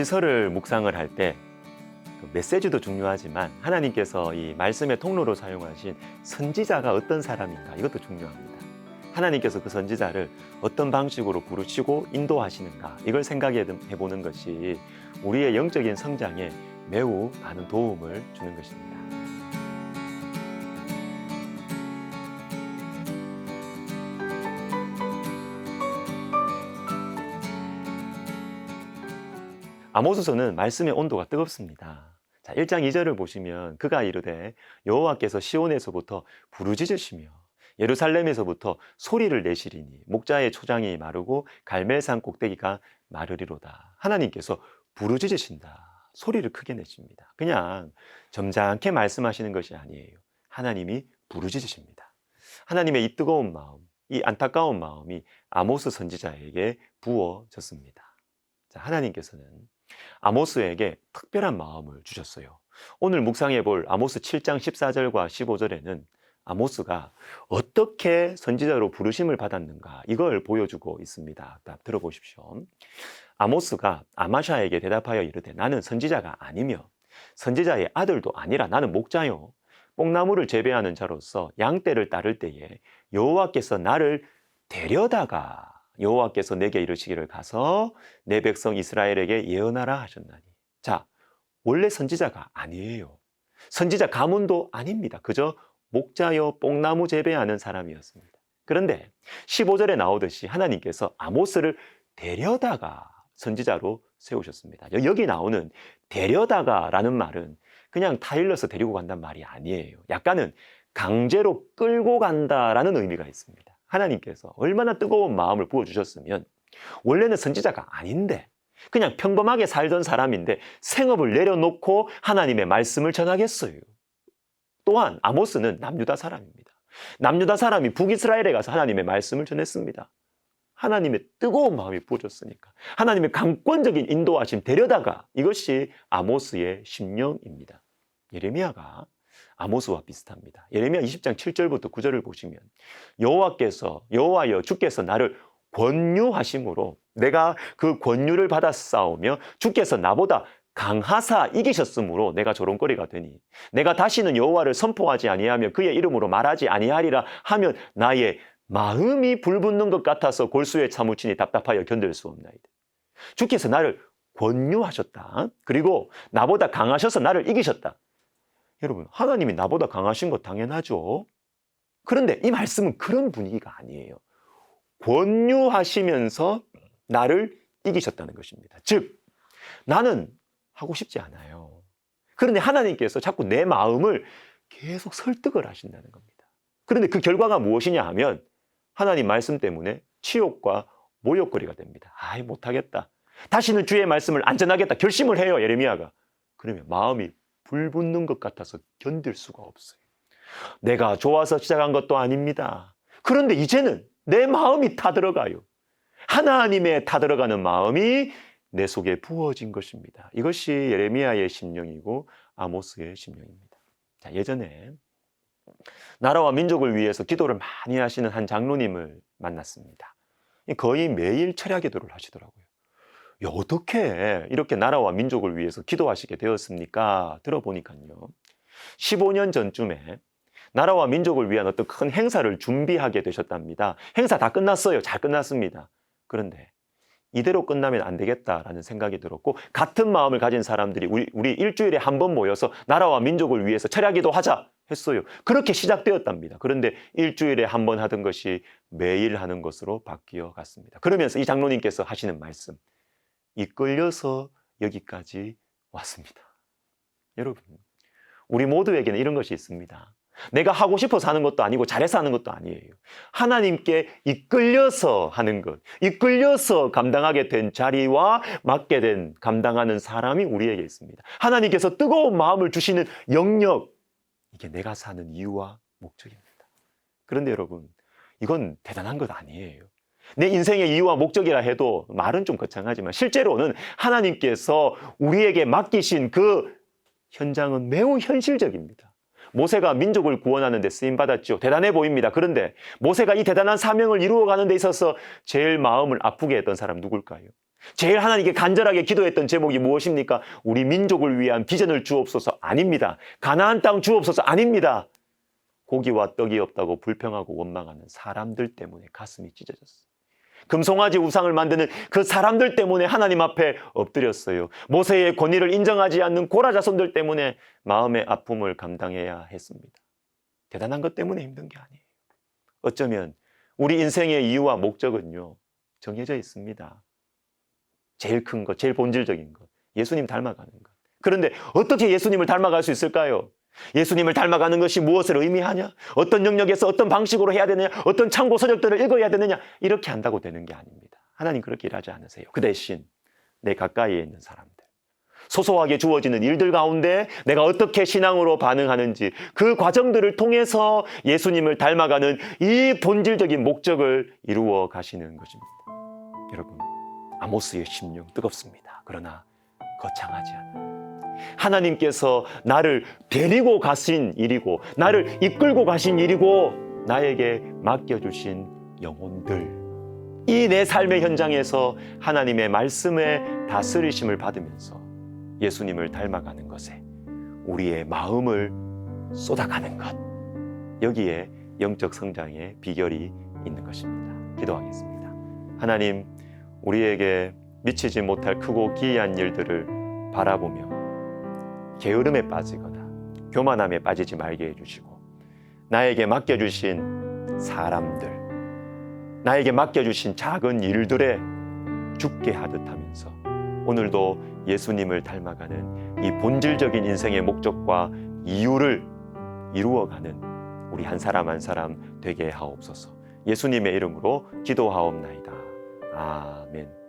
요한계시서를 묵상을 할 때 메시지도 중요하지만 하나님께서 이 말씀의 통로로 사용하신 선지자가 어떤 사람인가 이것도 중요합니다. 하나님께서 그 선지자를 어떤 방식으로 부르시고 인도하시는가 이걸 생각해 보는 것이 우리의 영적인 성장에 매우 많은 도움을 주는 것입니다. 아모스서는 말씀의 온도가 뜨겁습니다. 자, 1장 2절을 보시면 그가 이르되 여호와께서 시온에서부터 부르짖으시며 예루살렘에서부터 소리를 내시리니 목자의 초장이 마르고 갈멜산 꼭대기가 마르리로다. 하나님께서 부르짖으신다. 소리를 크게 내십니다. 그냥 점잖게 말씀하시는 것이 아니에요. 하나님이 부르짖으십니다. 하나님의 이 뜨거운 마음, 이 안타까운 마음이 아모스 선지자에게 부어졌습니다. 자, 하나님께서는 아모스에게 특별한 마음을 주셨어요. 오늘 묵상해 볼 아모스 7장 14절과 15절에는 아모스가 어떻게 선지자로 부르심을 받았는가 이걸 보여주고 있습니다. 들어보십시오. 아모스가 아마샤에게 대답하여 이르되 나는 선지자가 아니며 선지자의 아들도 아니라 나는 목자요 뽕나무를 재배하는 자로서 양떼를 따를 때에 여호와께서 나를 데려다가 여호와께서 내게 이르시기를 가서 내 백성 이스라엘에게 예언하라 하셨나니. 자, 원래 선지자가 아니에요. 선지자 가문도 아닙니다. 그저 목자여 뽕나무 재배하는 사람이었습니다. 그런데 15절에 나오듯이 하나님께서 아모스를 데려다가 선지자로 세우셨습니다. 여기 나오는 데려다가라는 말은 그냥 타일러서 데리고 간단 말이 아니에요. 약간은 강제로 끌고 간다라는 의미가 있습니다. 하나님께서 얼마나 뜨거운 마음을 부어주셨으면 원래는 선지자가 아닌데 그냥 평범하게 살던 사람인데 생업을 내려놓고 하나님의 말씀을 전하겠어요. 또한 아모스는 남유다 사람입니다. 남유다 사람이 북이스라엘에 가서 하나님의 말씀을 전했습니다. 하나님의 뜨거운 마음이 부어졌으니까 하나님의 강권적인 인도하심 데려다가 이것이 아모스의 심령입니다. 예레미야가 아모스와 비슷합니다. 예레미야 20장 7절부터 9절을 보시면 여호와여 주께서 나를 권유하심으로 내가 그 권유를 받아 싸우며 주께서 나보다 강하사 이기셨으므로 내가 조롱거리가 되니 내가 다시는 여호와를 선포하지 아니하며 그의 이름으로 말하지 아니하리라 하면 나의 마음이 불붙는 것 같아서 골수에 차무치니 답답하여 견딜 수 없나이다. 주께서 나를 권유하셨다. 그리고 나보다 강하셔서 나를 이기셨다. 여러분, 하나님이 나보다 강하신 거 당연하죠. 그런데 이 말씀은 그런 분위기가 아니에요. 권유하시면서 나를 이기셨다는 것입니다. 즉, 나는 하고 싶지 않아요. 그런데 하나님께서 자꾸 내 마음을 계속 설득을 하신다는 겁니다. 그런데 그 결과가 무엇이냐 하면 하나님 말씀 때문에 치욕과 모욕거리가 됩니다. 아이, 못하겠다. 다시는 주의 말씀을 안 전하겠다. 결심을 해요, 예레미야가. 그러면 마음이 불붙는 것 같아서 견딜 수가 없어요. 내가 좋아서 시작한 것도 아닙니다. 그런데 이제는 내 마음이 타들어가요. 하나님의 타들어가는 마음이 내 속에 부어진 것입니다. 이것이 예레미야의 심령이고 아모스의 심령입니다. 자, 예전에 나라와 민족을 위해서 기도를 많이 하시는 한 장로님을 만났습니다. 거의 매일 철야 기도를 하시더라고요. 어떻게 이렇게 나라와 민족을 위해서 기도하시게 되었습니까? 들어보니까요. 15년 전쯤에 나라와 민족을 위한 어떤 큰 행사를 준비하게 되셨답니다. 행사 다 끝났어요. 잘 끝났습니다. 그런데 이대로 끝나면 안 되겠다라는 생각이 들었고 같은 마음을 가진 사람들이 우리 일주일에 한 번 모여서 나라와 민족을 위해서 철야 기도하자 했어요. 그렇게 시작되었답니다. 그런데 일주일에 한 번 하던 것이 매일 하는 것으로 바뀌어 갔습니다. 그러면서 이 장로님께서 하시는 말씀, 이끌려서 여기까지 왔습니다. 여러분, 우리 모두에게는 이런 것이 있습니다. 내가 하고 싶어서 하는 것도 아니고 잘해서 하는 것도 아니에요. 하나님께 이끌려서 하는 것, 이끌려서 감당하게 된 자리와 맡게 된 감당하는 사람이 우리에게 있습니다. 하나님께서 뜨거운 마음을 주시는 영역, 이게 내가 사는 이유와 목적입니다. 그런데 여러분, 이건 대단한 것 아니에요. 내 인생의 이유와 목적이라 해도 말은 좀 거창하지만 실제로는 하나님께서 우리에게 맡기신 그 현장은 매우 현실적입니다. 모세가 민족을 구원하는 데 쓰임받았죠. 대단해 보입니다. 그런데 모세가 이 대단한 사명을 이루어가는 데 있어서 제일 마음을 아프게 했던 사람 누굴까요? 제일 하나님께 간절하게 기도했던 제목이 무엇입니까? 우리 민족을 위한 비전을 주옵소서 아닙니다. 가나안 땅 주옵소서 아닙니다. 고기와 떡이 없다고 불평하고 원망하는 사람들 때문에 가슴이 찢어졌어요. 금송아지 우상을 만드는 그 사람들 때문에 하나님 앞에 엎드렸어요. 모세의 권위를 인정하지 않는 고라 자손들 때문에 마음의 아픔을 감당해야 했습니다. 대단한 것 때문에 힘든 게 아니에요. 어쩌면 우리 인생의 이유와 목적은요, 정해져 있습니다. 제일 큰 것, 제일 본질적인 것, 예수님 닮아가는 것. 그런데 어떻게 예수님을 닮아갈 수 있을까요? 예수님을 닮아가는 것이 무엇을 의미하냐? 어떤 영역에서 어떤 방식으로 해야 되느냐? 어떤 참고 서적들을 읽어야 되느냐? 이렇게 한다고 되는 게 아닙니다. 하나님 그렇게 일하지 않으세요. 그 대신 내 가까이에 있는 사람들, 소소하게 주어지는 일들 가운데 내가 어떻게 신앙으로 반응하는지 그 과정들을 통해서 예수님을 닮아가는 이 본질적인 목적을 이루어 가시는 것입니다. 여러분, 아모스의 심령 뜨겁습니다. 그러나 거창하지 않아요. 하나님께서 나를 데리고 가신 일이고 나를 이끌고 가신 일이고 나에게 맡겨주신 영혼들, 이 내 삶의 현장에서 하나님의 말씀에 다스리심을 받으면서 예수님을 닮아가는 것에 우리의 마음을 쏟아가는 것, 여기에 영적 성장의 비결이 있는 것입니다. 기도하겠습니다. 하나님, 우리에게 미치지 못할 크고 기이한 일들을 바라보며 게으름에 빠지거나 교만함에 빠지지 말게 해주시고, 나에게 맡겨주신 사람들, 나에게 맡겨주신 작은 일들에 죽게 하듯 하면서 오늘도 예수님을 닮아가는 이 본질적인 인생의 목적과 이유를 이루어가는 우리 한 사람 한 사람 되게 하옵소서. 예수님의 이름으로 기도하옵나이다. 아멘.